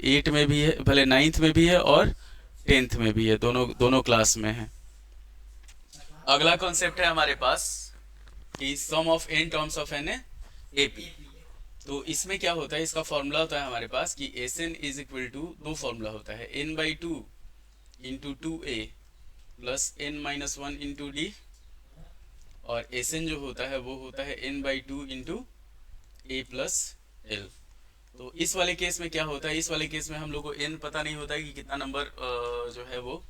Eight में भी है, भले नाइन्थ में भी है और टेंथ में भी है, दोनों दोनों क्लास में है। अगला कॉन्सेप्ट है हमारे पास कि sum of n terms of an AP. तो इसमें क्या होता है, इसका फॉर्मूला होता है हमारे पास कि S N is equal to, दो फॉर्मूला होता है, N by two into two A plus N minus one into D, और एस एन जो होता है वो होता है N by two into A plus L. तो इस वाले केस में क्या होता है, इस वाले केस में हम लोग को एन पता नहीं होता है कि कितना नंबर जो है वो,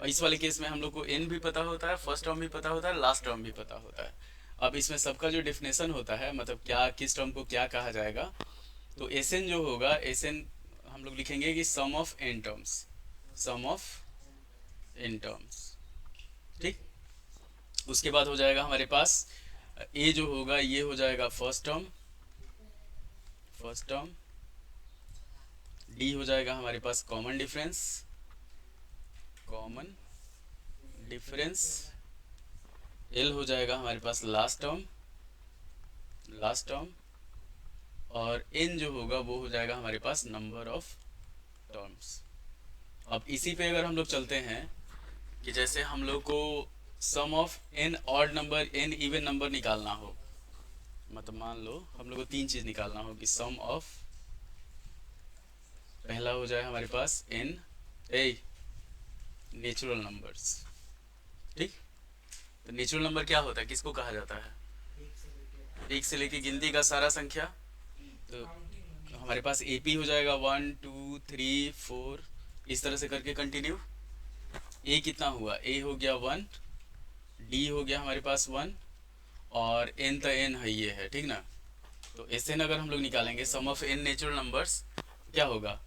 और इस वाले केस में हम लोग को एन भी पता होता है, फर्स्ट टर्म भी पता होता है, लास्ट टर्म भी पता होता है। अब इसमें सबका जो डिफिनेशन होता है, मतलब क्या किस टर्म को क्या कहा जाएगा, तो एस एन जो होगा, एस एन हम लोग लिखेंगे कि sum of n terms, sum of n terms. ठीक। उसके बाद हो जाएगा हमारे पास ए जो होगा ये हो जाएगा first term, first term. D हो जाएगा हमारे पास common difference, common difference. L हो जाएगा हमारे पास लास्ट टर्म, लास्ट टर्म। और एन जो होगा वो हो जाएगा हमारे पास नंबर ऑफ टर्म्स। अब इसी पे अगर हम लोग चलते हैं कि जैसे हम लोग को sum of n odd number n even number निकालना हो, मतलब मान लो हम लोग को तीन चीज निकालना हो कि सम ऑफ, पहला हो जाए हमारे पास एन ए नेचुरल नंबर्स। ठीक। तो नेचुरल नंबर क्या होता है, किसको कहा जाता है, एक से लेके गिनती का सारा संख्या। तो हमारे पास एपी हो जाएगा वन टू थ्री फोर, इस तरह से करके कंटिन्यू। ए कितना हुआ, ए हो गया वन, डी हो गया हमारे पास वन, और एन तो एन है ये है, ठीक ना। तो एस एन अगर हम लोग निकालेंगे sum of N natural numbers, क्या होगा,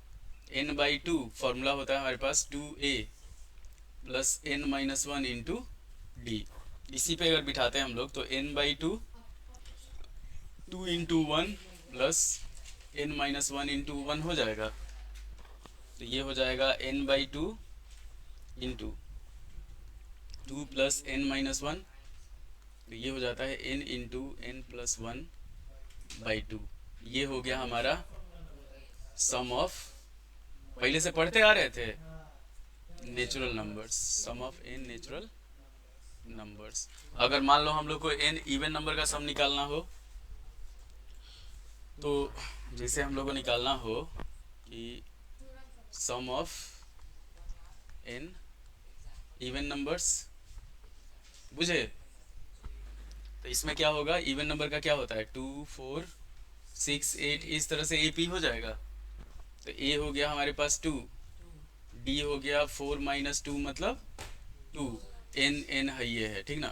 एन बाई टू, फॉर्मूला होता है हमारे पास टू ए plus N minus one into d. इसी पे अगर बिठाते हैं हम लोग तो n by two, two into one plus N minus one into one हो जाएगा। तो ये हो जाएगा n by two into two plus N minus one, तो ये हो जाता है n into N plus one by two. ये हो गया हमारा सम ऑफ, पहले से पढ़ते आ रहे थे, natural numbers, sum of N natural numbers. अगर मान लो हम लोग को एन इवन नंबर का सम निकालना हो, तो जैसे हम लोग को निकालना हो कि sum of N even numbers, बुझे। तो इसमें क्या होगा, इवन नंबर का क्या होता है, टू फोर सिक्स एट, इस तरह से एपी हो जाएगा। तो ए हो गया हमारे पास टू, डी हो गया फोर माइनस टू मतलब टू, एन एन है ये है, ठीक ना।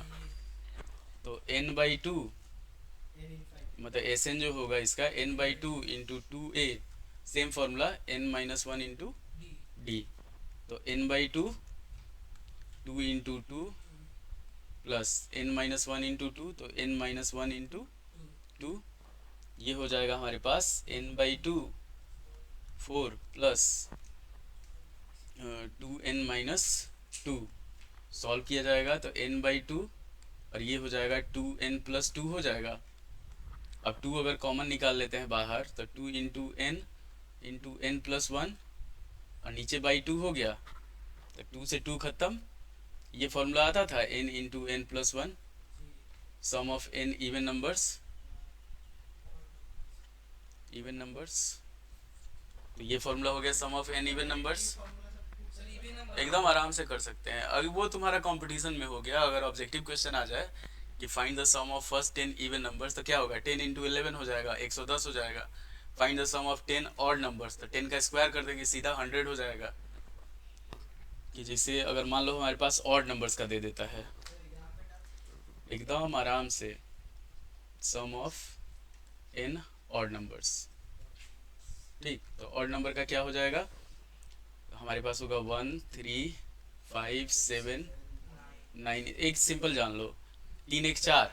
तो एन बाई टू मतलब एस एन जो होगा इसका n by two into two a, same formula n minus one into d. तो n by two, two into two plus N minus one into two, तो n minus one into two. ये हो जाएगा हमारे पास n by two four plus two N minus two, solve किया जाएगा तो एन बाई टू, और ये हो जाएगा टू एन प्लस टू हो जाएगा। अब टू अगर कॉमन निकाल लेते हैं बाहर तो two into N plus one, और नीचे बाई टू हो गया, तो टू से टू खत्म। ये फॉर्मूला आता था N into N plus one, sum of N even numbers, even numbers. तो ये फॉर्मूला हो गया sum of N even numbers. एकदम आराम से कर सकते हैं, अगर वो तुम्हारा कंपटीशन में हो गया, अगर ऑब्जेक्टिव क्वेश्चन आ जाए कि find the sum of first 10 even numbers, तो क्या होगा, 10 इंटू 11 हो जाएगा, 110 हो जाएगा। Find the sum of 10 odd numbers, तो 10 का स्क्वायर कर देंगे सीधा 100 हो जाएगा। कि जैसे अगर मान लो हमारे पास ऑड नंबर्स का दे देता है, एकदम आराम से सम ऑफ एन ऑड नंबर्स। ठीक। तो ऑड नंबर का क्या हो जाएगा, हमारे पास होगा one three five seven nine, एक सिंपल जान लो, तीन एक चार,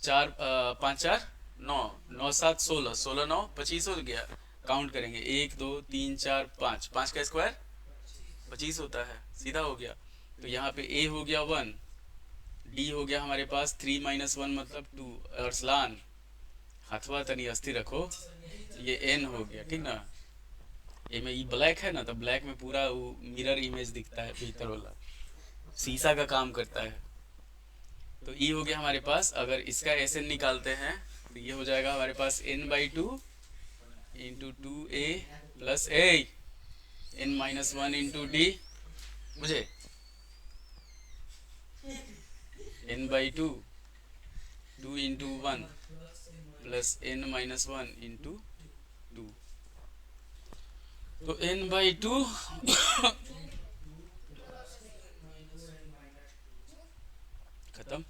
चार पाँच चार नौ, नौ सात सोलह, सोलह नौ 25 हो गया। काउंट करेंगे एक दो तीन चार पाँच, पाँच का स्क्वायर 25 होता है, सीधा हो गया। तो यहाँ पे ए हो गया वन, डी हो गया हमारे पास थ्री माइनस वन मतलब टू, अरसलान हथवा तनी अस्थिर रखो, ये एन हो गया, ठीक ना। ए में ई ब्लैक है ना, तो ब्लैक में पूरा वो मिरर इमेज दिखता है, भीतर वाला शीशा का काम करता है। तो ई हो गया हमारे पास। अगर इसका एस एन निकालते हैं तो ये हो जाएगा हमारे पास n/2 into 2a plus n-1 into d। मुझे n/2 2 into 1 plus n-1 into 2। तो n/2 खत्म।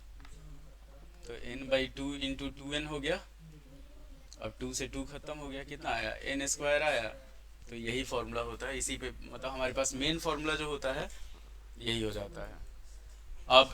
तो n/2 इंटू 2n हो गया। अब 2 से 2 खत्म हो गया, कितना आया, n² आया। तो यही फॉर्मूला होता है, इसी पे मतलब हमारे पास मेन फॉर्मूला जो होता है यही हो जाता है। अब